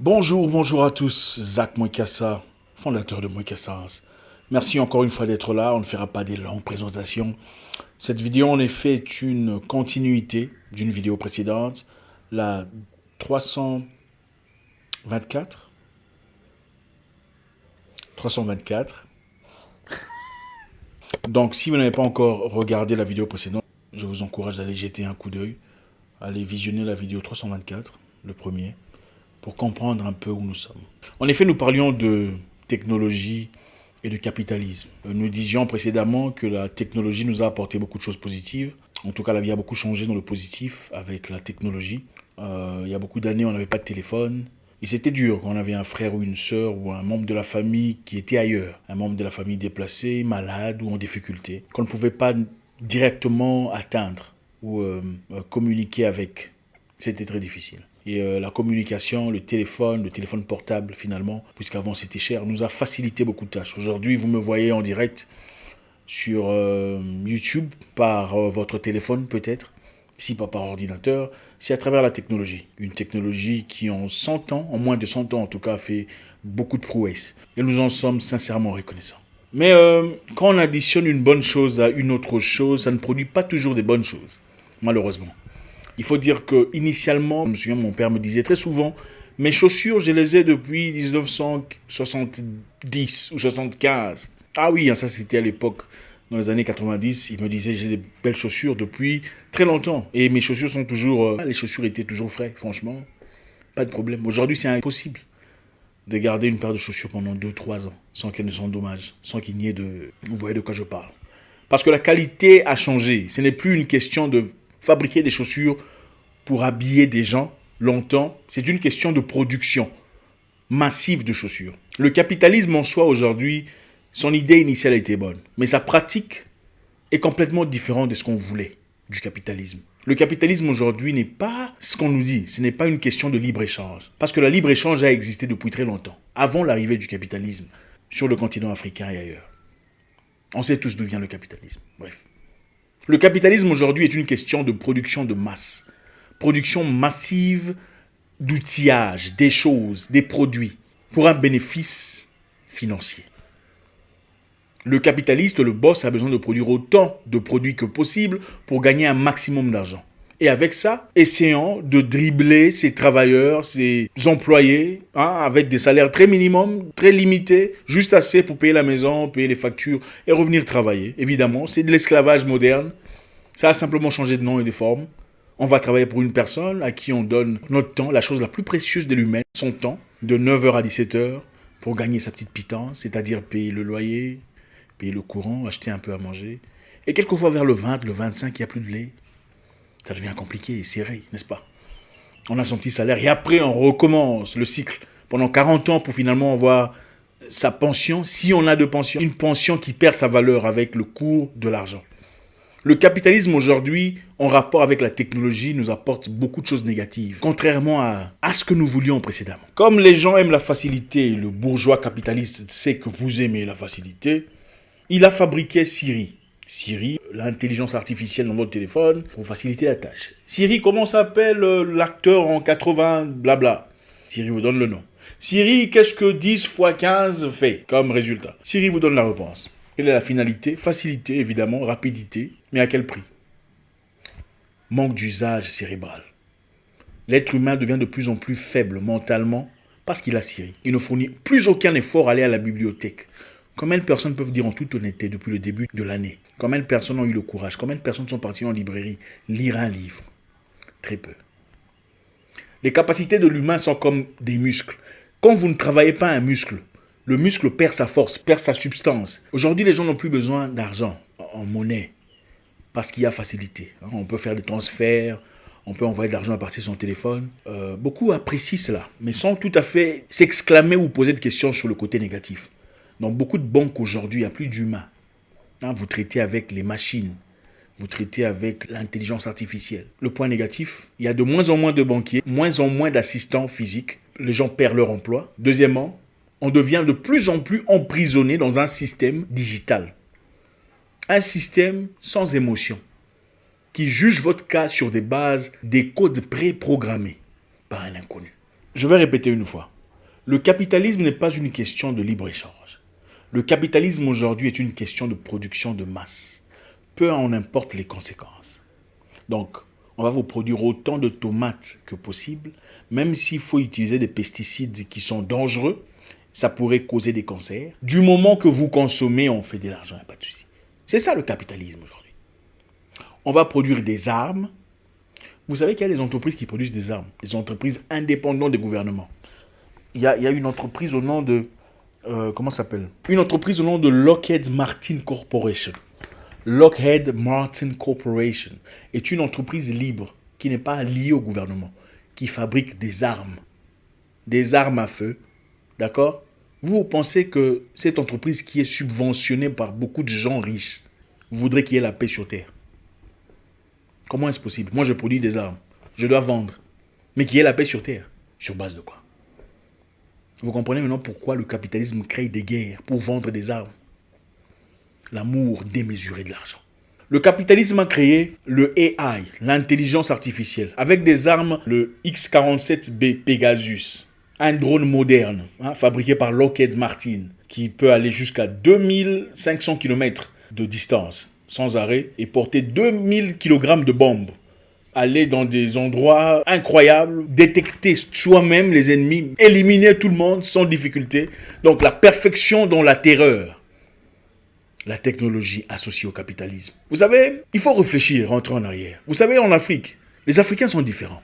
Bonjour à tous, Zach Moikassa, fondateur de Moikassa. Merci encore une fois d'être là, on ne fera pas des longues présentations. Cette vidéo en effet est une continuité d'une vidéo précédente, la 324. 324. Donc si vous n'avez pas encore regardé la vidéo précédente, je vous encourage d'aller jeter un coup d'œil, allez visionner la vidéo 324, le premier, pour comprendre un peu où nous sommes. En effet, nous parlions de technologie et de capitalisme. Nous disions précédemment que la technologie nous a apporté beaucoup de choses positives. En tout cas, la vie a beaucoup changé dans le positif avec la technologie. Il y a beaucoup d'années, on n'avait pas de téléphone. Et c'était dur quand on avait un frère ou une sœur ou un membre de la famille qui était ailleurs. Un membre de la famille déplacé, malade ou en difficulté. Qu'on ne pouvait pas directement atteindre ou communiquer avec. C'était très difficile. Et la communication, le téléphone portable finalement, puisqu'avant c'était cher, nous a facilité beaucoup de tâches. Aujourd'hui, vous me voyez en direct sur YouTube par votre téléphone peut-être, si pas par ordinateur, c'est à travers la technologie. Une technologie qui en 100 ans, en moins de 100 ans en tout cas, a fait beaucoup de prouesses. Et nous en sommes sincèrement reconnaissants. Mais quand on additionne une bonne chose à une autre chose, ça ne produit pas toujours des bonnes choses, malheureusement. Il faut dire que initialement, je me souviens, mon père me disait très souvent, mes chaussures, je les ai depuis 1970 ou 75. Ah oui, ça c'était à l'époque, dans les années 90. Il me disait, j'ai des belles chaussures depuis très longtemps. Et mes chaussures sont toujours... les chaussures étaient toujours frais, franchement. Pas de problème. Aujourd'hui, c'est impossible de garder une paire de chaussures pendant 2-3 ans sans qu'elles ne s'endommagent, sans qu'il n'y ait de... Vous voyez de quoi je parle. Parce que la qualité a changé. Ce n'est plus une question de fabriquer des chaussures pour habiller des gens longtemps. C'est une question de production massive de chaussures. Le capitalisme en soi aujourd'hui, son idée initiale était bonne. Mais sa pratique est complètement différente de ce qu'on voulait du capitalisme. Le capitalisme aujourd'hui n'est pas ce qu'on nous dit. Ce n'est pas une question de libre-échange. Parce que le libre-échange a existé depuis très longtemps. Avant l'arrivée du capitalisme sur le continent africain et ailleurs. On sait tous d'où vient le capitalisme. Bref. Le capitalisme aujourd'hui est une question de production de masse. Production massive d'outillage, des choses, des produits, pour un bénéfice financier. Le capitaliste, le boss, a besoin de produire autant de produits que possible pour gagner un maximum d'argent. Et avec ça, essayant de dribbler ses travailleurs, ses employés, avec des salaires très minimums, très limités, juste assez pour payer la maison, payer les factures et revenir travailler. Évidemment, c'est de l'esclavage moderne. Ça a simplement changé de nom et de forme. On va travailler pour une personne à qui on donne notre temps, la chose la plus précieuse de l'humain, son temps, de 9h à 17h, pour gagner sa petite pitance, c'est-à-dire payer le loyer, payer le courant, acheter un peu à manger. Et quelquefois vers le 20, le 25, il n'y a plus de lait. Ça devient compliqué et serré, n'est-ce pas? On a son petit salaire et après on recommence le cycle pendant 40 ans pour finalement avoir sa pension, si on a de pension, une pension qui perd sa valeur avec le cours de l'argent. Le capitalisme aujourd'hui, en rapport avec la technologie, nous apporte beaucoup de choses négatives, contrairement à ce que nous voulions précédemment. Comme les gens aiment la facilité, le bourgeois capitaliste sait que vous aimez la facilité, il a fabriqué Siri. Siri, l'intelligence artificielle dans votre téléphone, pour faciliter la tâche. Siri, comment s'appelle l'acteur en 80, blabla. Siri vous donne le nom. Siri, qu'est-ce que 10 fois 15 fait comme résultat? Siri vous donne la réponse. Quelle est la finalité? Facilité, évidemment, rapidité, mais à quel prix? Manque d'usage cérébral. L'être humain devient de plus en plus faible mentalement parce qu'il a Siri. Il ne fournit plus aucun effort à aller à la bibliothèque. Combien de personnes peuvent dire en toute honnêteté depuis le début de l'année? Combien de personnes ont eu le courage? Combien de personnes sont parties en librairie lire un livre? Très peu. Les capacités de l'humain sont comme des muscles. Quand vous ne travaillez pas un muscle, le muscle perd sa force, perd sa substance. Aujourd'hui, les gens n'ont plus besoin d'argent en monnaie parce qu'il y a facilité. On peut faire des transferts, on peut envoyer de l'argent à partir de son téléphone. Beaucoup apprécient cela, mais sans tout à fait s'exclamer ou poser de questions sur le côté négatif. Dans beaucoup de banques aujourd'hui, il n'y a plus d'humains. Vous traitez avec les machines, vous traitez avec l'intelligence artificielle. Le point négatif, il y a de moins en moins de banquiers, moins en moins d'assistants physiques. Les gens perdent leur emploi. Deuxièmement, on devient de plus en plus emprisonné dans un système digital. Un système sans émotion, qui juge votre cas sur des bases, des codes préprogrammés par un inconnu. Je vais répéter une fois. Le capitalisme n'est pas une question de libre-échange. Le capitalisme aujourd'hui est une question de production de masse. Peu en importe les conséquences. Donc, on va vous produire autant de tomates que possible, même s'il faut utiliser des pesticides qui sont dangereux, ça pourrait causer des cancers. Du moment que vous consommez, on fait de l'argent, il n'y a pas de souci. C'est ça le capitalisme aujourd'hui. On va produire des armes. Vous savez qu'il y a des entreprises qui produisent des armes, des entreprises indépendantes des gouvernements. Il y a une entreprise au nom de... comment ça s'appelle? Une entreprise au nom de Lockheed Martin Corporation. Lockheed Martin Corporation est une entreprise libre qui n'est pas liée au gouvernement, qui fabrique des armes à feu. D'accord? Vous pensez que cette entreprise qui est subventionnée par beaucoup de gens riches voudrait qu'il y ait la paix sur Terre? Comment est-ce possible? Moi, je produis des armes. Je dois vendre. Mais qu'il y ait la paix sur Terre. Sur base de quoi? Vous comprenez maintenant pourquoi le capitalisme crée des guerres pour vendre des armes? L'amour démesuré de l'argent. Le capitalisme a créé le AI, l'intelligence artificielle, avec des armes, le X-47B Pegasus, un drone moderne, fabriqué par Lockheed Martin, qui peut aller jusqu'à 2500 km de distance, sans arrêt, et porter 2000 kg de bombes. Aller dans des endroits incroyables, détecter soi-même les ennemis, éliminer tout le monde sans difficulté. Donc la perfection dans la terreur. La technologie associée au capitalisme. Vous savez, il faut réfléchir, rentrer en arrière. Vous savez, en Afrique, les Africains sont différents.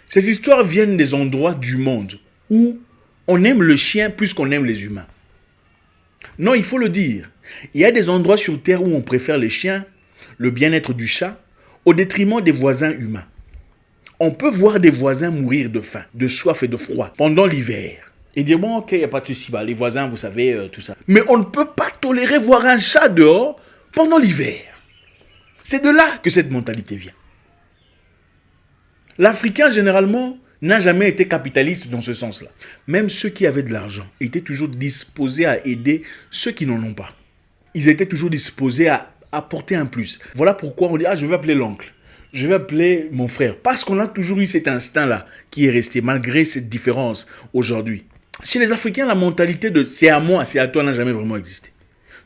Ces histoires viennent des endroits du monde où on aime le chien plus qu'on aime les humains. Non, il faut le dire. Il y a des endroits sur Terre où on préfère les chiens, le bien-être du chat, au détriment des voisins humains. On peut voir des voisins mourir de faim, de soif et de froid pendant l'hiver. Et dire, bon, ok, il n'y a pas de souci, les voisins, vous savez, tout ça. Mais on ne peut pas tolérer voir un chat dehors pendant l'hiver. C'est de là que cette mentalité vient. L'Africain, généralement, n'a jamais été capitaliste dans ce sens-là. Même ceux qui avaient de l'argent étaient toujours disposés à aider ceux qui n'en ont pas. Ils étaient toujours disposés à apporter un plus. Voilà pourquoi on dit, je vais appeler l'oncle. Je vais appeler mon frère. Parce qu'on a toujours eu cet instinct-là qui est resté, malgré cette différence aujourd'hui. Chez les Africains, la mentalité de c'est à moi, c'est à toi n'a jamais vraiment existé.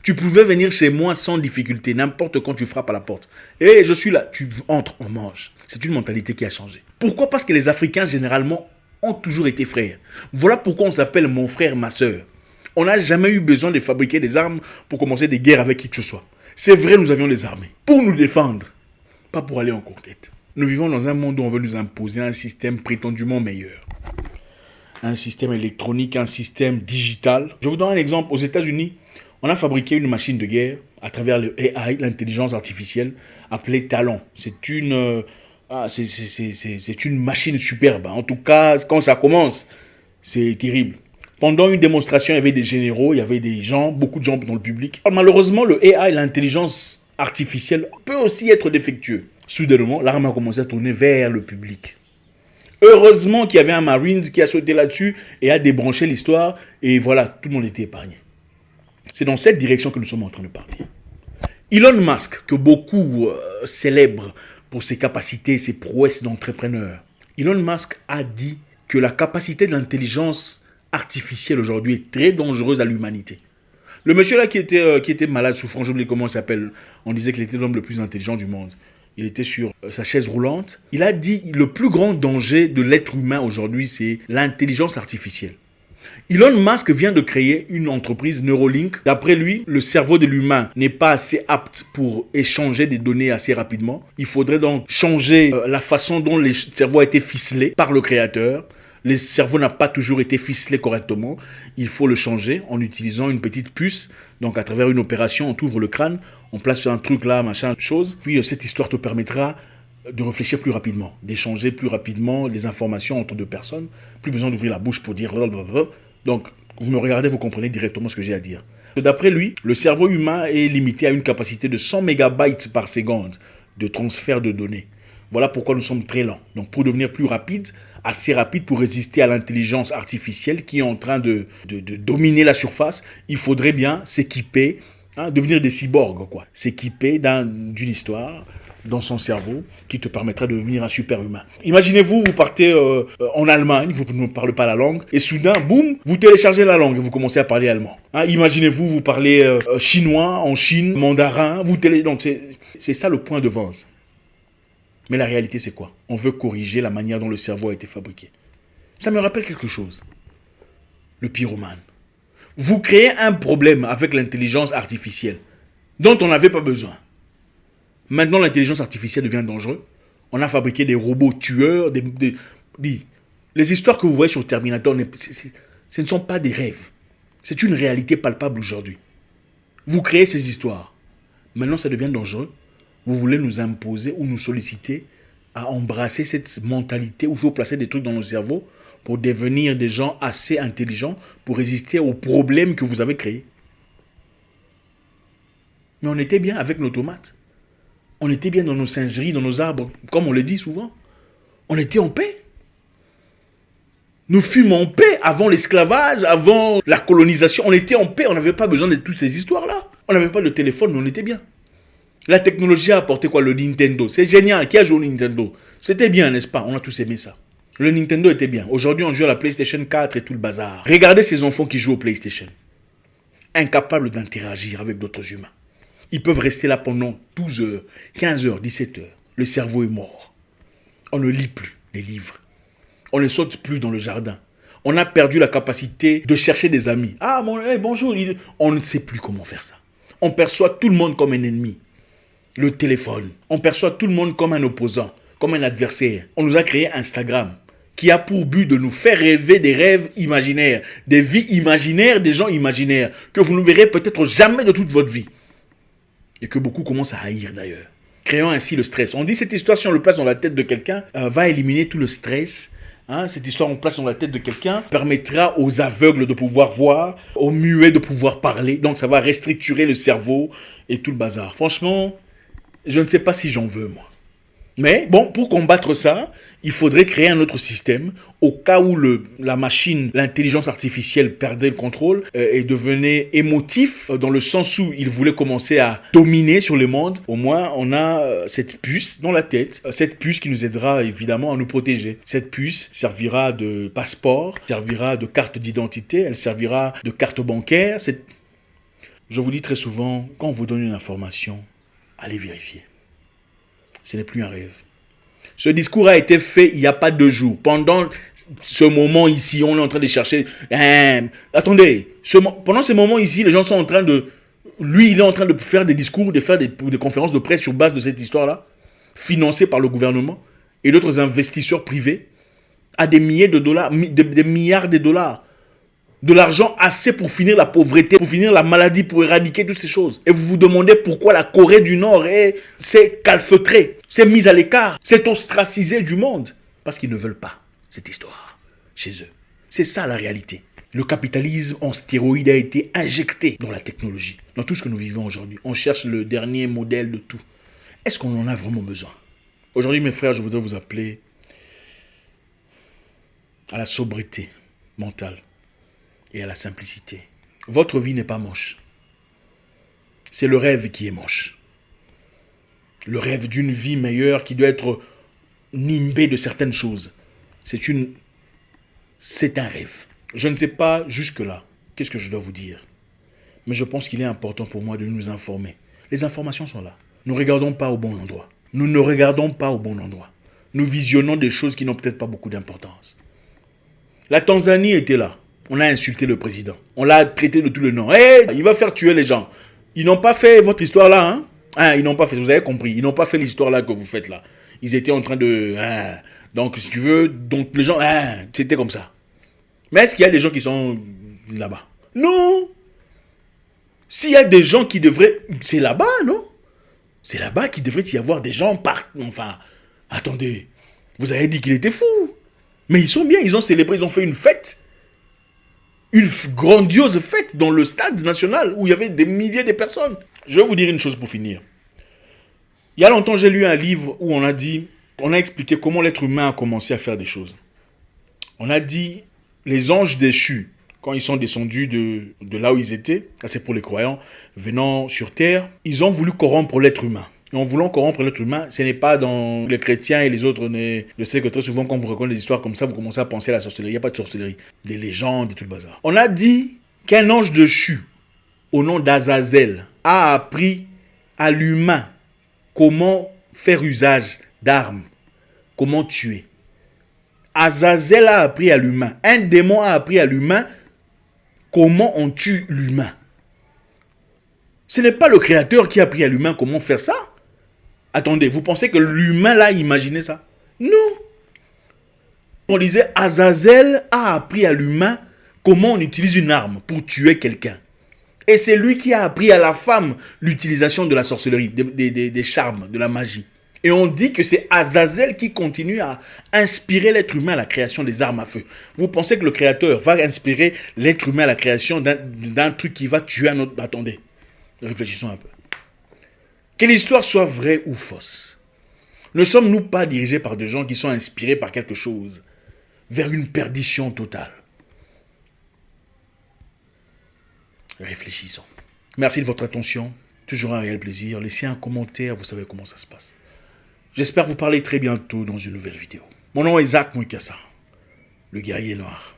Tu pouvais venir chez moi sans difficulté, n'importe quand tu frappes à la porte. Et je suis là, tu entres, on mange. C'est une mentalité qui a changé. Pourquoi? Parce que les Africains, généralement, ont toujours été frères. Voilà pourquoi on s'appelle mon frère, ma soeur. On n'a jamais eu besoin de fabriquer des armes pour commencer des guerres avec qui que ce soit. C'est vrai, nous avions les armées pour nous défendre, pas pour aller en conquête. Nous vivons dans un monde où on veut nous imposer un système prétendument meilleur. Un système électronique, un système digital. Je vous donne un exemple. Aux États-Unis, on a fabriqué une machine de guerre à travers le AI, l'intelligence artificielle, appelée Talon. C'est une machine superbe. En tout cas, quand ça commence, c'est terrible. Pendant une démonstration, il y avait des généraux, il y avait des gens, beaucoup de gens dans le public. Malheureusement, le AI, l'intelligence artificielle, peut aussi être défectueux. Soudainement, l'arme a commencé à tourner vers le public. Heureusement qu'il y avait un Marines qui a sauté là-dessus et a débranché l'histoire. Et voilà, tout le monde était épargné. C'est dans cette direction que nous sommes en train de partir. Elon Musk, que beaucoup célèbrent pour ses capacités, ses prouesses d'entrepreneur. Elon Musk a dit que la capacité de l'intelligence artificielle aujourd'hui est très dangereuse à l'humanité. Le monsieur là qui était malade, souffrant, je ne sais comment il s'appelle, on disait qu'il était l'homme le plus intelligent du monde. Il était sur sa chaise roulante. Il a dit le plus grand danger de l'être humain aujourd'hui, c'est l'intelligence artificielle. Elon Musk vient de créer une entreprise, Neuralink. D'après lui, le cerveau de l'humain n'est pas assez apte pour échanger des données assez rapidement. Il faudrait donc changer la façon dont le cerveau a été ficelé par le créateur. Le cerveau n'a pas toujours été ficelé correctement. Il faut le changer en utilisant une petite puce. Donc à travers une opération, on t'ouvre le crâne, on place un truc là, machin, chose. Puis cette histoire te permettra de réfléchir plus rapidement, d'échanger plus rapidement les informations entre deux personnes. Plus besoin d'ouvrir la bouche pour dire blablabla. Donc vous me regardez, vous comprenez directement ce que j'ai à dire. D'après lui, le cerveau humain est limité à une capacité de 100 mégabytes par seconde de transfert de données. Voilà pourquoi nous sommes très lents. Donc pour devenir plus rapide, assez rapide pour résister à l'intelligence artificielle qui est en train de dominer la surface, il faudrait bien s'équiper, devenir des cyborgs, quoi. S'équiper d'une histoire dans son cerveau qui te permettra de devenir un super-humain. Imaginez-vous, vous partez en Allemagne, vous ne parlez pas la langue, et soudain, boum, vous téléchargez la langue et vous commencez à parler allemand. Hein, imaginez-vous, vous parlez chinois en Chine, mandarin, donc c'est ça le point de vente. Mais la réalité, c'est quoi? On veut corriger la manière dont le cerveau a été fabriqué. Ça me rappelle quelque chose. Le pyromane. Vous créez un problème avec l'intelligence artificielle dont on n'avait pas besoin. Maintenant, l'intelligence artificielle devient dangereuse. On a fabriqué des robots tueurs. Les histoires que vous voyez sur Terminator, ce ne sont pas des rêves. C'est une réalité palpable aujourd'hui. Vous créez ces histoires. Maintenant, ça devient dangereux. Vous voulez nous imposer ou nous solliciter à embrasser cette mentalité où il faut placer des trucs dans nos cerveaux pour devenir des gens assez intelligents pour résister aux problèmes que vous avez créés. Mais on était bien avec nos tomates. On était bien dans nos singeries, dans nos arbres, comme on le dit souvent. On était en paix. Nous fûmes en paix avant l'esclavage, avant la colonisation. On était en paix, on n'avait pas besoin de toutes ces histoires-là. On n'avait pas de téléphone, mais on était bien. La technologie a apporté quoi? Le Nintendo. C'est génial. Qui a joué au Nintendo? C'était bien, n'est-ce pas? On a tous aimé ça. Le Nintendo était bien. Aujourd'hui, on joue à la PlayStation 4 et tout le bazar. Regardez ces enfants qui jouent au PlayStation. Incapables d'interagir avec d'autres humains. Ils peuvent rester là pendant 12 heures, 15 heures, 17 heures. Le cerveau est mort. On ne lit plus les livres. On ne saute plus dans le jardin. On a perdu la capacité de chercher des amis. Ah, bonjour. On ne sait plus comment faire ça. On perçoit tout le monde comme un ennemi. Le téléphone. On perçoit tout le monde comme un opposant, comme un adversaire. On nous a créé Instagram, qui a pour but de nous faire rêver des rêves imaginaires, des vies imaginaires, des gens imaginaires, que vous ne verrez peut-être jamais de toute votre vie. Et que beaucoup commencent à haïr d'ailleurs. Créant ainsi le stress. On dit cette histoire, si on le place dans la tête de quelqu'un, va éliminer tout le stress. Hein, cette histoire, on place dans la tête de quelqu'un, permettra aux aveugles de pouvoir voir, aux muets de pouvoir parler. Donc ça va restructurer le cerveau et tout le bazar. Franchement, je ne sais pas si j'en veux, moi. Mais bon, pour combattre ça, il faudrait créer un autre système au cas où la machine, l'intelligence artificielle perdait le contrôle et devenait émotif dans le sens où il voulait commencer à dominer sur le monde. Au moins, on a cette puce dans la tête, cette puce qui nous aidera évidemment à nous protéger. Cette puce servira de passeport, servira de carte d'identité, elle servira de carte bancaire. Je vous dis très souvent, quand on vous donne une information, allez vérifier. Ce n'est plus un rêve. Ce discours a été fait il n'y a pas 2 jours. Pendant ce moment ici, on est en train de chercher... attendez, pendant ce moment ici, les gens sont en train de... Lui, il est en train de faire des discours, de faire des conférences de presse sur base de cette histoire-là, financées par le gouvernement et d'autres investisseurs privés, à des milliers de dollars, des milliards de dollars. De l'argent assez pour finir la pauvreté, pour finir la maladie, pour éradiquer toutes ces choses. Et vous vous demandez pourquoi la Corée du Nord s'est calfeutrée, s'est mise à l'écart, s'est ostracisée du monde. Parce qu'ils ne veulent pas cette histoire chez eux. C'est ça la réalité. Le capitalisme en stéroïde a été injecté dans la technologie, dans tout ce que nous vivons aujourd'hui. On cherche le dernier modèle de tout. Est-ce qu'on en a vraiment besoin? Aujourd'hui, mes frères, je voudrais vous appeler à la sobriété mentale et à la simplicité. Votre vie n'est pas moche. C'est le rêve qui est moche. Le rêve d'une vie meilleure qui doit être nimbée de certaines choses. C'est un rêve. Je ne sais pas jusque-là qu'est-ce que je dois vous dire. Mais je pense qu'il est important pour moi de nous informer. Les informations sont là. Nous ne regardons pas au bon endroit. Nous ne regardons pas au bon endroit. Nous visionnons des choses qui n'ont peut-être pas beaucoup d'importance. La Tanzanie était là. On a insulté le président. On l'a traité de tout le nom. Il va faire tuer les gens. Ils n'ont pas fait votre histoire là, ils n'ont pas fait, vous avez compris. Ils n'ont pas fait l'histoire là que vous faites là. Ils étaient en train de... donc, si tu veux, donc les gens... c'était comme ça. Mais est-ce qu'il y a des gens qui sont là-bas? Non. S'il y a des gens qui devraient... C'est là-bas, non? C'est là-bas qu'il devrait y avoir des gens Enfin, attendez. Vous avez dit qu'il était fou. Mais ils sont bien, ils ont célébré, ils ont fait une fête. Une grandiose fête dans le stade national où il y avait des milliers de personnes. Je vais vous dire une chose pour finir. Il y a longtemps, j'ai lu un livre où on a expliqué comment l'être humain a commencé à faire des choses. On a dit, les anges déchus, quand ils sont descendus de là où ils étaient, ça c'est pour les croyants, venant sur terre, ils ont voulu corrompre l'être humain. Et en voulant corrompre l'être humain, ce n'est pas dans les chrétiens et les autres. Je sais que très souvent, quand vous racontez des histoires comme ça, vous commencez à penser à la sorcellerie. Il n'y a pas de sorcellerie. Des légendes et tout le bazar. On a dit qu'un ange déchu, au nom d'Azazel, a appris à l'humain comment faire usage d'armes, comment tuer. Azazel a appris à l'humain. Un démon a appris à l'humain comment on tue l'humain. Ce n'est pas le créateur qui a appris à l'humain comment faire ça. Attendez, vous pensez que l'humain l'a imaginé ça? Non. On disait Azazel a appris à l'humain comment on utilise une arme pour tuer quelqu'un. Et c'est lui qui a appris à la femme l'utilisation de la sorcellerie, des charmes, de la magie. Et on dit que c'est Azazel qui continue à inspirer l'être humain à la création des armes à feu. Vous pensez que le créateur va inspirer l'être humain à la création d'un truc qui va tuer un autre? Attendez, réfléchissons un peu. Que l'histoire soit vraie ou fausse, ne sommes-nous pas dirigés par des gens qui sont inspirés par quelque chose vers une perdition totale? Réfléchissons. Merci de votre attention. Toujours un réel plaisir. Laissez un commentaire, vous savez comment ça se passe. J'espère vous parler très bientôt dans une nouvelle vidéo. Mon nom est Zach Mouikassa, le guerrier noir,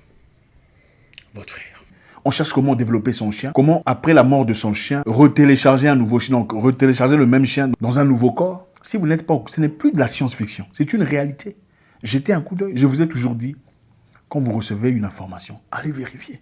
votre frère. On cherche comment développer son chien, comment après la mort de son chien, retélécharger un nouveau chien, donc retélécharger le même chien dans un nouveau corps. Si vous n'êtes pas, ce n'est plus de la science-fiction, c'est une réalité. Jetez un coup d'œil. Je vous ai toujours dit, quand vous recevez une information, allez vérifier.